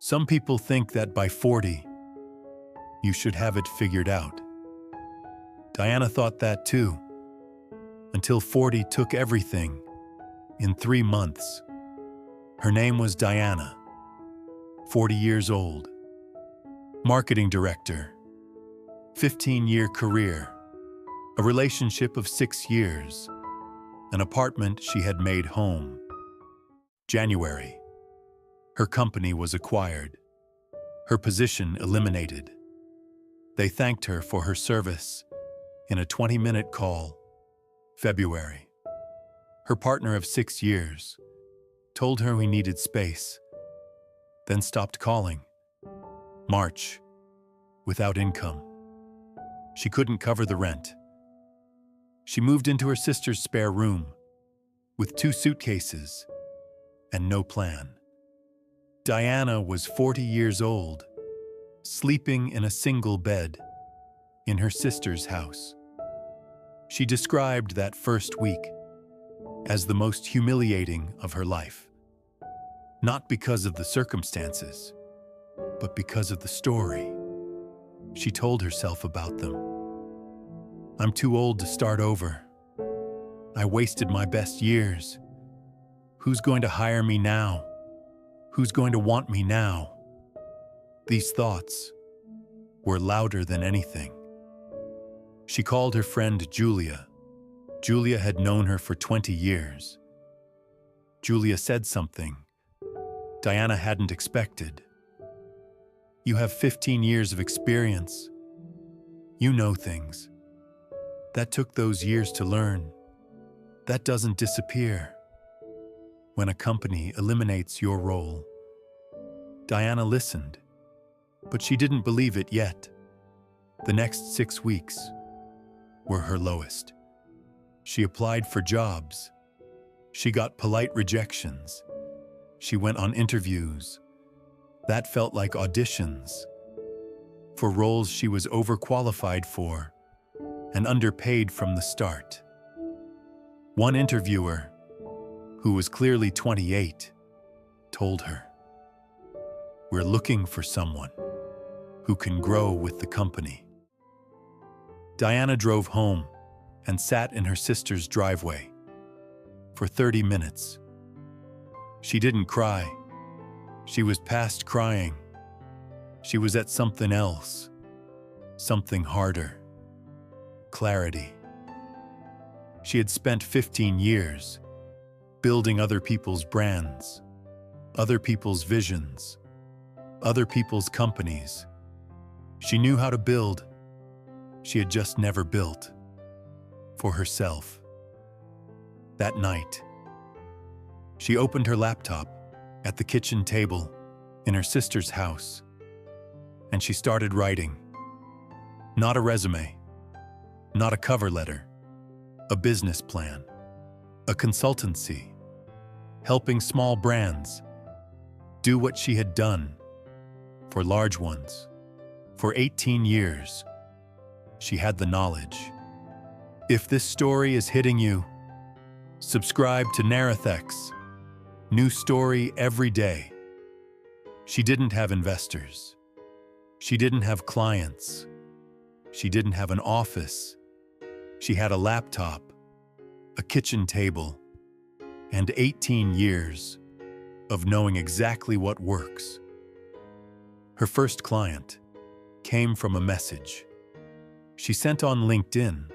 Some people think that by 40, you should have it figured out. Diana thought that too, until 40 took everything in 3 months. Her name was Diana, 40 years old, marketing director, 15-year career, a relationship of 6 years, an apartment she had made home. January. Her company was acquired, her position eliminated. They thanked her for her service in a 20-minute call. February. Her partner of 6 years told her he needed space, then stopped calling. March. Without income. She couldn't cover the rent. She moved into her sister's spare room with 2 suitcases and no plan. Diana was 40 years old, sleeping in a single bed in her sister's house. She described that first week as the most humiliating of her life, not because of the circumstances, but because of the story she told herself about them. I'm too old to start over. I wasted my best years. Who's going to hire me now? Who's going to want me now? These thoughts were louder than anything. She called her friend Julia. Julia had known her for 20 years. Julia said something Diana hadn't expected. You have 15 years of experience. You know things. That took those years to learn. That doesn't disappear when a company eliminates your role. Diana listened, but she didn't believe it yet. The next 6 weeks were her lowest. She applied for jobs. She got polite rejections. She went on interviews. That felt like auditions for roles she was overqualified for and underpaid from the start. One interviewer, who was clearly 28, told her, "We're looking for someone who can grow with the company." Diana drove home and sat in her sister's driveway for 30 minutes. She didn't cry. She was past crying. She was at something else, something harder. Clarity. She had spent 15 years building other people's brands, other people's visions, other people's companies. She knew how to build. She had just never built for herself. That night, she opened her laptop at the kitchen table in her sister's house, and she started writing. Not a resume, not a cover letter, a business plan, a consultancy, helping small brands do what she had done for large ones. For 18 years, she had the knowledge. If this story is hitting you, subscribe to Narrathex. New story every day. She didn't have investors. She didn't have clients. She didn't have an office. She had a laptop, a kitchen table, and 18 years of knowing exactly what works. Her first client came from a message she sent on LinkedIn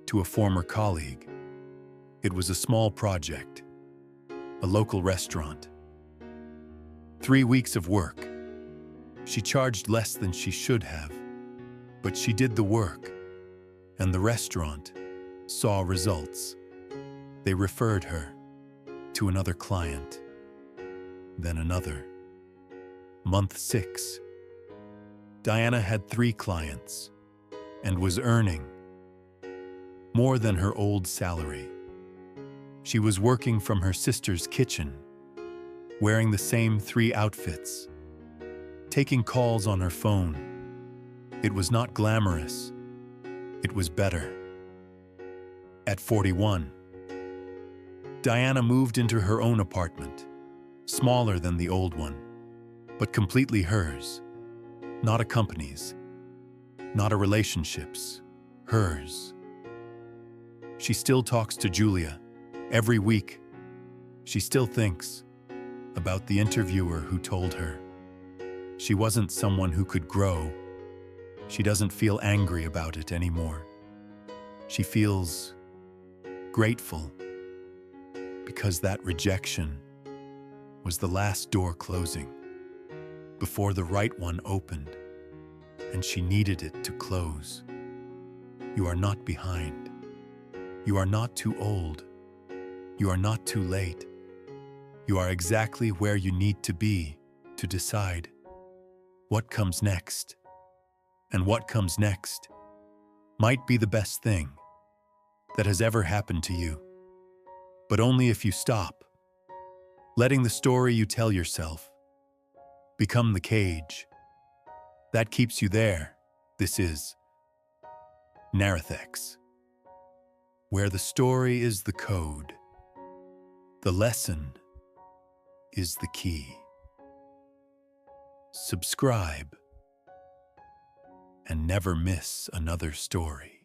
to a former colleague. It was a small project, a local restaurant. 3 weeks of work. She charged less than she should have, but she did the work, and the restaurant saw results. They referred her to another client, then another. Month 6. Diana had 3 clients and was earning more than her old salary. She was working from her sister's kitchen, wearing the same 3 outfits, taking calls on her phone. It was not glamorous. It was better. At 41, Diana moved into her own apartment, smaller than the old one, but completely hers. Not a company's, not a relationship's, hers. She still talks to Julia every week. She still thinks about the interviewer who told her she wasn't someone who could grow. She doesn't feel angry about it anymore. She feels grateful because that rejection was the last door closing before the right one opened, and she needed it to close. You are not behind. You are not too old. You are not too late. You are exactly where you need to be to decide what comes next. And what comes next might be the best thing that has ever happened to you, but only if you stop letting the story you tell yourself become the cage that keeps you there. This is Narrathex, where the story is the code, the lesson is the key. Subscribe and never miss another story.